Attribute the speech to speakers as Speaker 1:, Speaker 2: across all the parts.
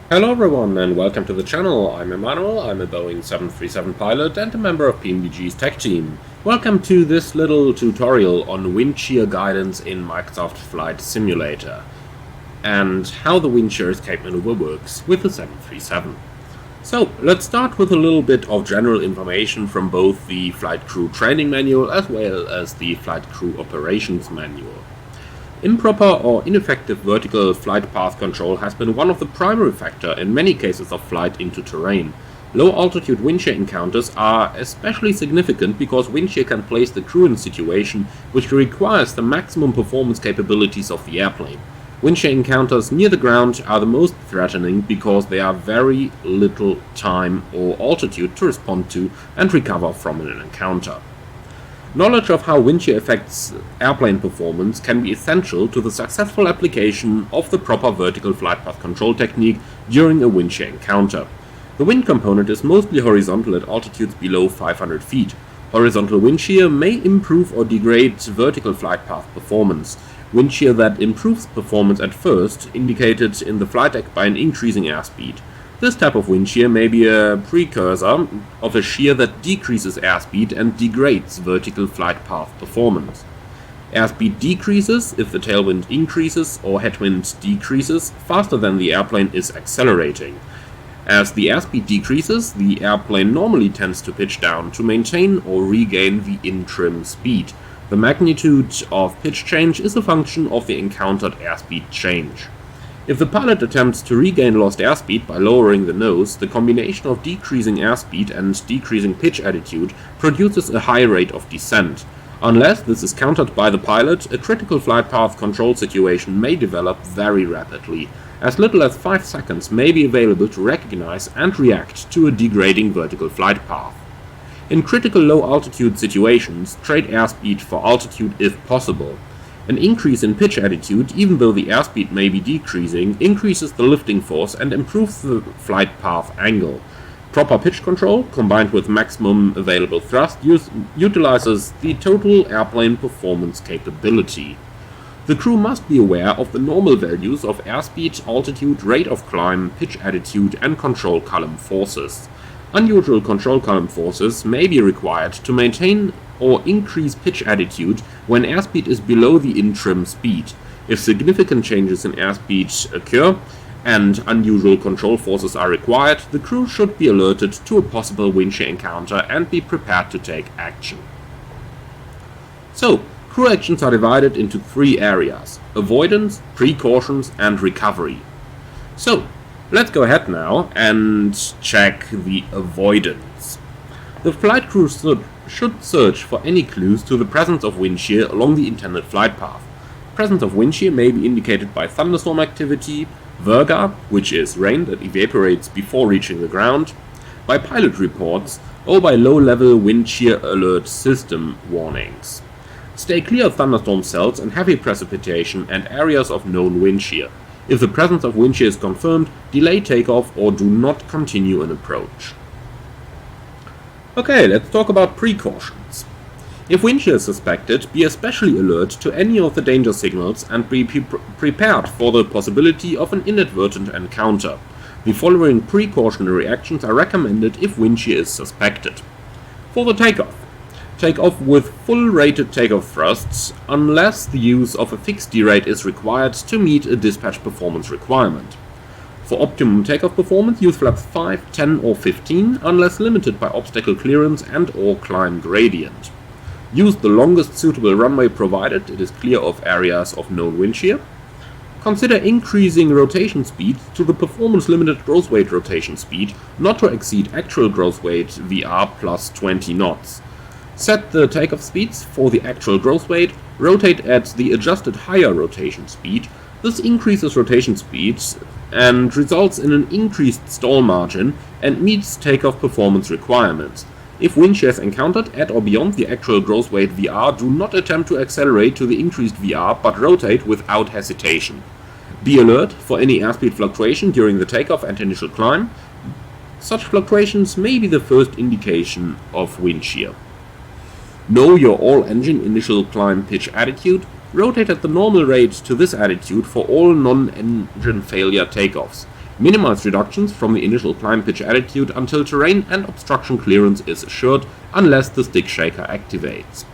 Speaker 1: Hello everyone and welcome to the channel. I'm Emmanuel, I'm a Boeing 737 pilot and a member of PMBG's tech team. Welcome to this little tutorial on Windshear guidance in Microsoft Flight Simulator and how the Windshear escape maneuver works with the 737. So let's start with a little bit of general information from both the Flight Crew Training Manual as well as the Flight Crew Operations Manual. Improper or ineffective vertical flight path control has been one of the primary factors in many cases of flight into terrain. Low altitude windshear encounters are especially significant because windshear can place the crew in a situation which requires the maximum performance capabilities of the airplane. Windshear encounters near the ground are the most threatening because there are very little time or altitude to respond to and recover from an encounter. Knowledge of how windshear affects airplane performance can be essential to the successful application of the proper vertical flight path control technique during a windshear encounter. The wind component is mostly horizontal at altitudes below 500 feet. Horizontal windshear may improve or degrade vertical flight path performance. Windshear that improves performance at first, indicated in the flight deck by an increasing airspeed. This type of windshear may be a precursor of a shear that decreases airspeed and degrades vertical flight path performance. Airspeed decreases if the tailwind increases or headwind decreases faster than the airplane is accelerating. As the airspeed decreases, the airplane normally tends to pitch down to maintain or regain the in-trim speed. The magnitude of pitch change is a function of the encountered airspeed change. If the pilot attempts to regain lost airspeed by lowering the nose, the combination of decreasing airspeed and decreasing pitch attitude produces a high rate of descent. Unless this is countered by the pilot, a critical flight path control situation may develop very rapidly. As little as 5 seconds may be available to recognize and react to a degrading vertical flight path. In critical low-altitude situations, trade airspeed for altitude if possible. An increase in pitch attitude, even though the airspeed may be decreasing, increases the lifting force and improves the flight path angle. Proper pitch control, combined with maximum available thrust, utilizes the total airplane performance capability. The crew must be aware of the normal values of airspeed, altitude, rate of climb, pitch attitude, and control column forces. Unusual control column forces may be required to maintain or increase pitch attitude when airspeed is below the in-trim speed. If significant changes in airspeed occur and unusual control forces are required, the crew should be alerted to a possible windshear encounter and be prepared to take action. So, crew actions are divided into 3 areas: avoidance, precautions, and recovery. So, let's go ahead now and check the avoidance. The flight crew should search for any clues to the presence of wind shear along the intended flight path. Presence of wind shear may be indicated by thunderstorm activity, virga, which is rain that evaporates before reaching the ground, by pilot reports, or by low-level wind shear alert system warnings. Stay clear of thunderstorm cells and heavy precipitation and areas of known wind shear. If the presence of wind shear is confirmed, delay takeoff or do not continue an approach. Okay, let's talk about precautions. If wind shear is suspected, be especially alert to any of the danger signals and be prepared for the possibility of an inadvertent encounter. The following precautionary actions are recommended if wind shear is suspected. For the takeoff. Take off with full rated takeoff thrusts unless the use of a fixed derate is required to meet a dispatch performance requirement. For optimum takeoff performance, use flaps 5, 10 or 15 unless limited by obstacle clearance and or climb gradient. Use the longest suitable runway provided it is clear of areas of known wind shear. Consider increasing rotation speed to the performance limited gross weight rotation speed not to exceed actual gross weight VR plus 20 knots. Set the takeoff speeds for the actual gross weight, rotate at the adjusted higher rotation speed. This increases rotation speeds and results in an increased stall margin and meets takeoff performance requirements. If wind shear is encountered at or beyond the actual gross weight VR, do not attempt to accelerate to the increased VR but rotate without hesitation. Be alert for any airspeed fluctuation during the takeoff and initial climb. Such fluctuations may be the first indication of wind shear. Know your all-engine initial climb pitch attitude. Rotate at the normal rate to this attitude for all non-engine failure takeoffs. Minimize reductions from the initial climb pitch attitude until terrain and obstruction clearance is assured, unless the stick shaker activates.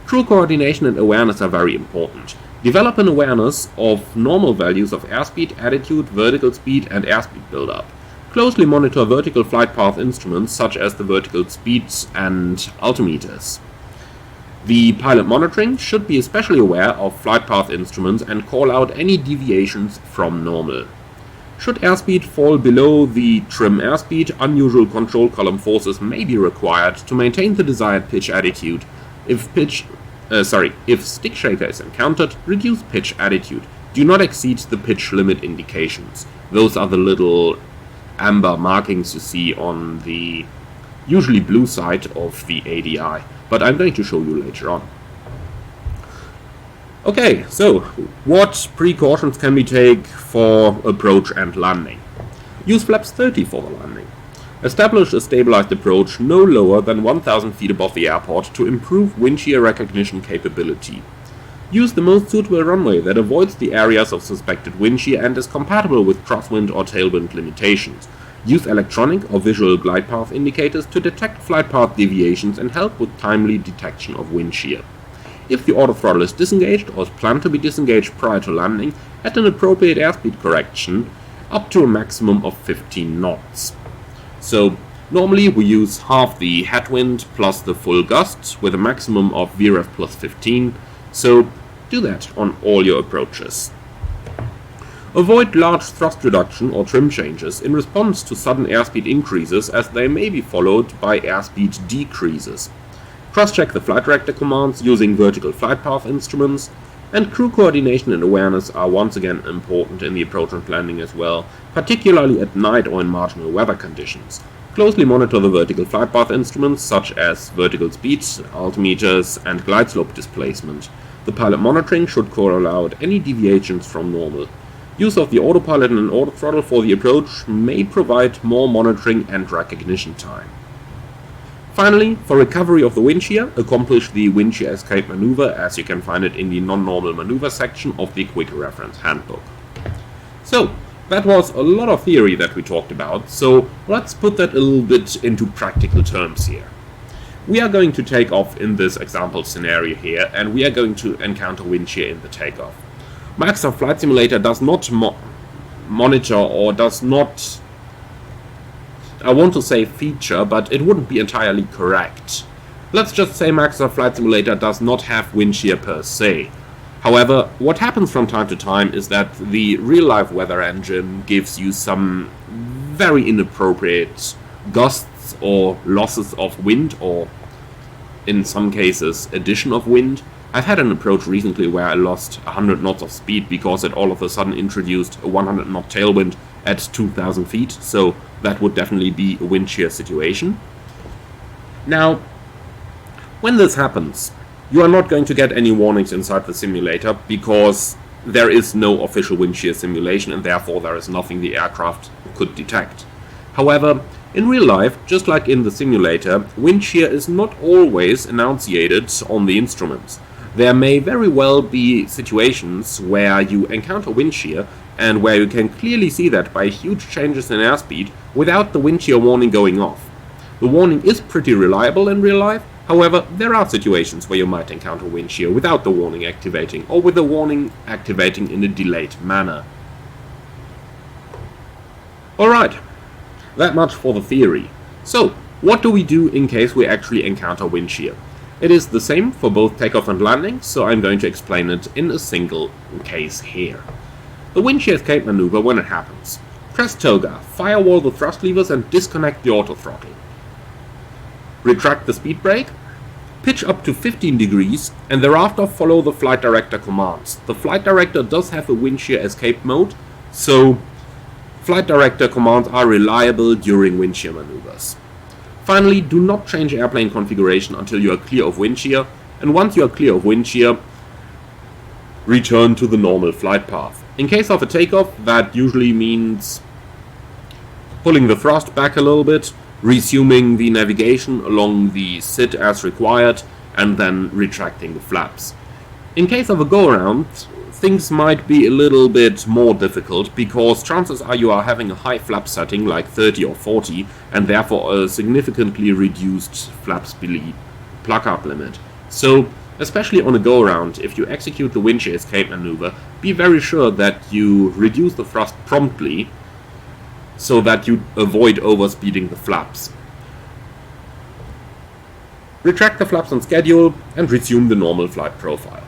Speaker 1: Crew coordination and awareness are very important. Develop an awareness of normal values of airspeed, attitude, vertical speed, and airspeed buildup. Closely monitor vertical flight path instruments such as the vertical speeds and altimeters. The pilot monitoring should be especially aware of flight path instruments and call out any deviations from normal. Should airspeed fall below the trim airspeed, unusual control column forces may be required to maintain the desired pitch attitude. If stick shaker is encountered, reduce pitch attitude. Do not exceed the pitch limit indications. Those are the little amber markings you see on the usually blue side of the ADI, but I'm going to show you later on. Okay, so what precautions can we take for approach and landing? Use flaps 30 for the landing. Establish a stabilized approach no lower than 1000 feet above the airport to improve wind shear recognition capability. Use the most suitable runway that avoids the areas of suspected wind shear and is compatible with crosswind or tailwind limitations. Use electronic or visual glide path indicators to detect flight path deviations and help with timely detection of wind shear. If the autothrottle is disengaged or is planned to be disengaged prior to landing, add an appropriate airspeed correction up to a maximum of 15 knots. So normally we use half the headwind plus the full gust with a maximum of VREF plus 15, so do that on all your approaches. Avoid large thrust reduction or trim changes in response to sudden airspeed increases, as they may be followed by airspeed decreases. Cross-check the flight director commands using vertical flight path instruments, and crew coordination and awareness are once again important in the approach and landing as well, particularly at night or in marginal weather conditions. Closely monitor the vertical flight path instruments such as vertical speeds, altimeters, and glide slope displacement. The pilot monitoring should call out any deviations from normal. Use of the autopilot and autothrottle for the approach may provide more monitoring and recognition time. Finally, for recovery of the wind shear, accomplish the wind shear escape maneuver as you can find it in the non-normal maneuver section of the quick reference handbook. So, that was a lot of theory that we talked about, so let's put that a little bit into practical terms here. We are going to take off in this example scenario here, and we are going to encounter wind shear in the takeoff. Microsoft Flight Simulator does not monitor or does not, I want to say feature, but it wouldn't be entirely correct. Let's just say Microsoft Flight Simulator does not have wind shear per se. However, what happens from time to time is that the real-life weather engine gives you some very inappropriate gusts or losses of wind, or in some cases addition of wind. I've had an approach recently where I lost 100 knots of speed because it all of a sudden introduced a 100 knot tailwind at 2,000 feet, so that would definitely be a wind shear situation. Now, when this happens, you are not going to get any warnings inside the simulator because there is no official wind shear simulation and therefore there is nothing the aircraft could detect. However, in real life, just like in the simulator, wind shear is not always enunciated on the instruments. There may very well be situations where you encounter wind shear and where you can clearly see that by huge changes in airspeed without the wind shear warning going off. The warning is pretty reliable in real life, however there are situations where you might encounter wind shear without the warning activating, or with the warning activating in a delayed manner. Alright, that much for the theory. So, what do we do in case we actually encounter wind shear? It is the same for both takeoff and landing, so I'm going to explain it in a single case here. The wind shear escape maneuver when it happens. Press toga, firewall the thrust levers and disconnect the autothrottle. Retract the speed brake, pitch up to 15 degrees, and thereafter follow the flight director commands. The flight director does have a wind shear escape mode, so flight director commands are reliable during wind shear maneuvers. Finally, do not change airplane configuration until you are clear of wind shear, and once you are clear of wind shear, return to the normal flight path. In case of a takeoff, that usually means pulling the thrust back a little bit, resuming the navigation along the SID as required, and then retracting the flaps. In case of a go-around, things might be a little bit more difficult, because chances are you are having a high flap setting like 30 or 40 and therefore a significantly reduced flap speed plug-up limit. So especially on a go-around, if you execute the Windshear escape maneuver, be very sure that you reduce the thrust promptly so that you avoid overspeeding the flaps. Retract the flaps on schedule and resume the normal flight profile.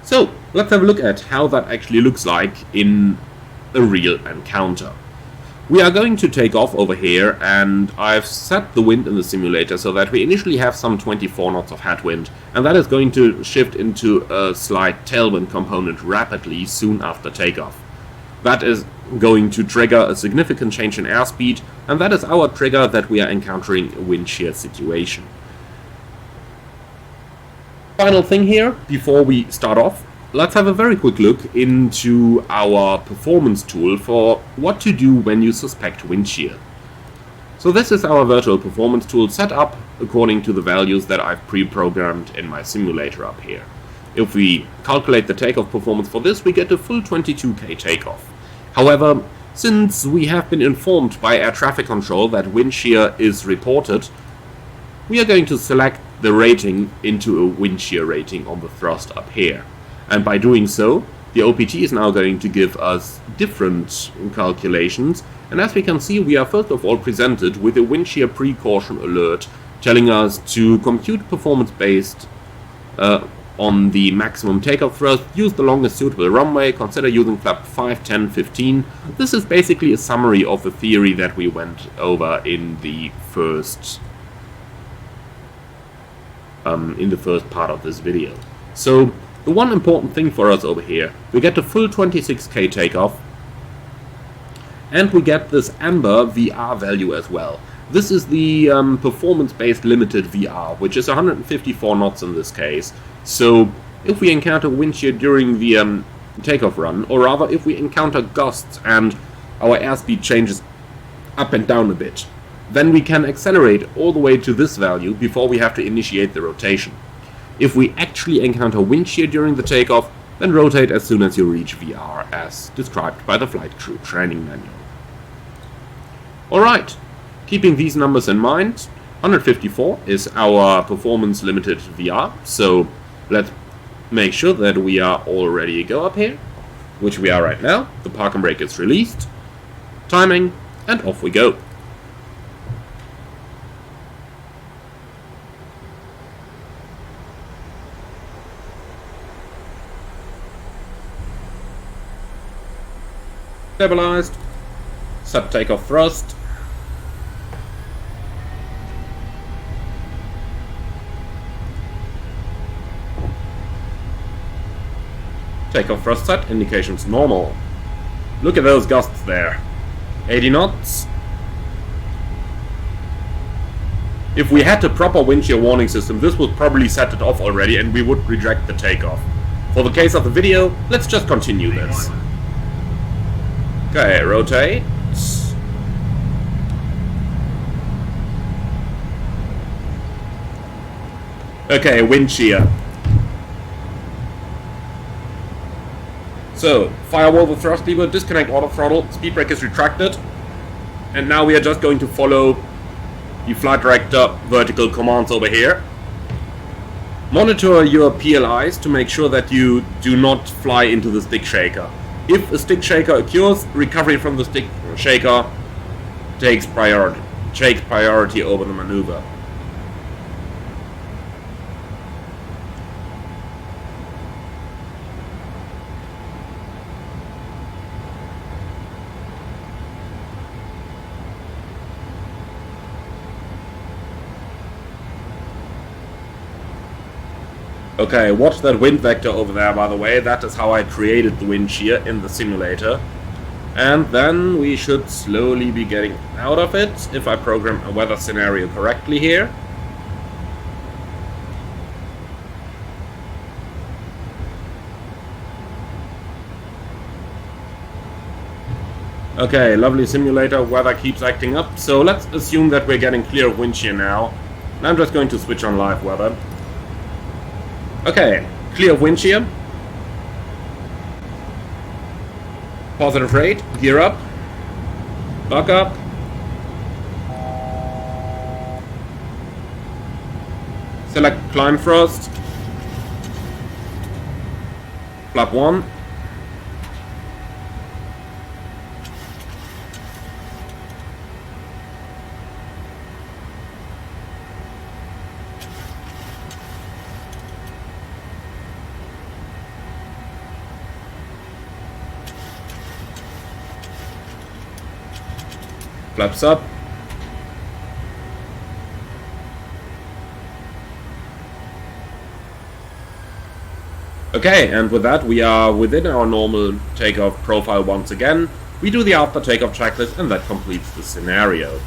Speaker 1: So, let's have a look at how that actually looks like in a real encounter. We are going to take off over here, and I've set the wind in the simulator so that we initially have some 24 knots of headwind, and that is going to shift into a slight tailwind component rapidly soon after takeoff. That is going to trigger a significant change in airspeed, and that is our trigger that we are encountering a wind shear situation. Final thing here, before we start off, let's have a very quick look into our performance tool for what to do when you suspect wind shear. So this is our virtual performance tool set up according to the values that I've pre-programmed in my simulator up here. If we calculate the takeoff performance for this, we get a full 22k takeoff. However, since we have been informed by air traffic control that wind shear is reported, we are going to select the rating into a wind shear rating on the thrust up here. And by doing so, the OPT is now going to give us different calculations, and as we can see, we are first of all presented with a wind shear precaution alert telling us to compute performance based on the maximum takeoff thrust, use the longest suitable runway, consider using flap 5, 10, 15. This is basically a summary of the theory that we went over in the first part of this video. So the one important thing for us over here, we get the full 26k takeoff, and we get this amber VR value as well. This is the performance-based limited VR, which is 154 knots in this case. So if we encounter wind shear during the takeoff run, or rather if we encounter gusts and our airspeed changes up and down a bit, then we can accelerate all the way to this value before we have to initiate the rotation. If we actually encounter wind shear during the takeoff, then rotate as soon as you reach VR, as described by the flight crew training manual. Alright, keeping these numbers in mind, 154 is our performance limited VR, so let's make sure that we are all ready to go up here, which we are right now. The parking brake is released, timing, and off we go. Stabilized, set takeoff thrust, takeoff thrust set, indications normal. Look at those gusts there, 80 knots. If we had a proper wind shear warning system, this would probably set it off already and we would reject the takeoff. For the case of the video, let's just continue this. Okay, rotate. Okay, wind shear. So, firewall the thrust lever, disconnect auto throttle, speed brake is retracted, and now we are just going to follow the flight director vertical commands over here. Monitor your PLIs to make sure that you do not fly into the stick shaker. If a stick shaker occurs, recovery from the stick shaker takes priority over the maneuver. Okay, watch that wind vector over there, by the way. That is how I created the wind shear in the simulator. And then we should slowly be getting out of it, if I program a weather scenario correctly here. Okay, lovely simulator, weather keeps acting up. So let's assume that we're getting clear of wind shear now. And I'm just going to switch on live weather. Okay, clear of wind shear. Positive rate, gear up, buck up. Select climb thrust. Flap 1. Flaps up. Okay, and with that we are within our normal takeoff profile once again. We do the after takeoff checklist and that completes the scenario.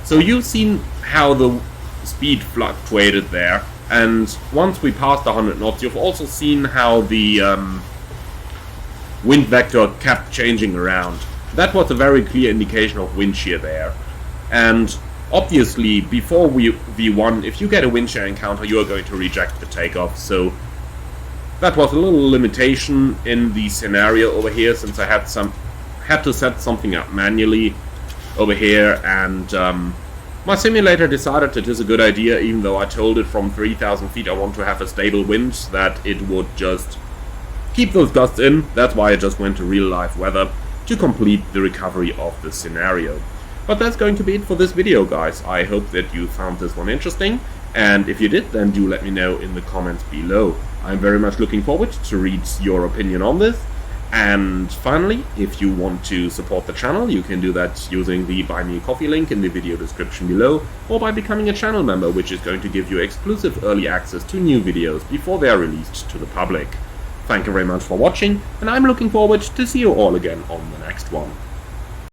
Speaker 1: So you've seen how the speed fluctuated there, and once we passed 100 knots you've also seen how the wind vector kept changing around. That was a very clear indication of wind shear there. And obviously before V1, if you get a wind shear encounter you are going to reject the takeoff, so that was a little limitation in the scenario over here, since I had to set something up manually over here, and my simulator decided it is a good idea, even though I told it from 3,000 feet I want to have a stable wind, that it would just keep those gusts in. That's why I just went to real life weather to complete the recovery of the scenario. But that's going to be it for this video, guys. I hope that you found this one interesting, and if you did, then do let me know in the comments below. I'm very much looking forward to read your opinion on this. And finally, if you want to support the channel, you can do that using the Buy Me a Coffee link in the video description below, or by becoming a channel member, which is going to give you exclusive early access to new videos before they are released to the public. Thank you very much for watching, and I'm looking forward to see you all again on the next one.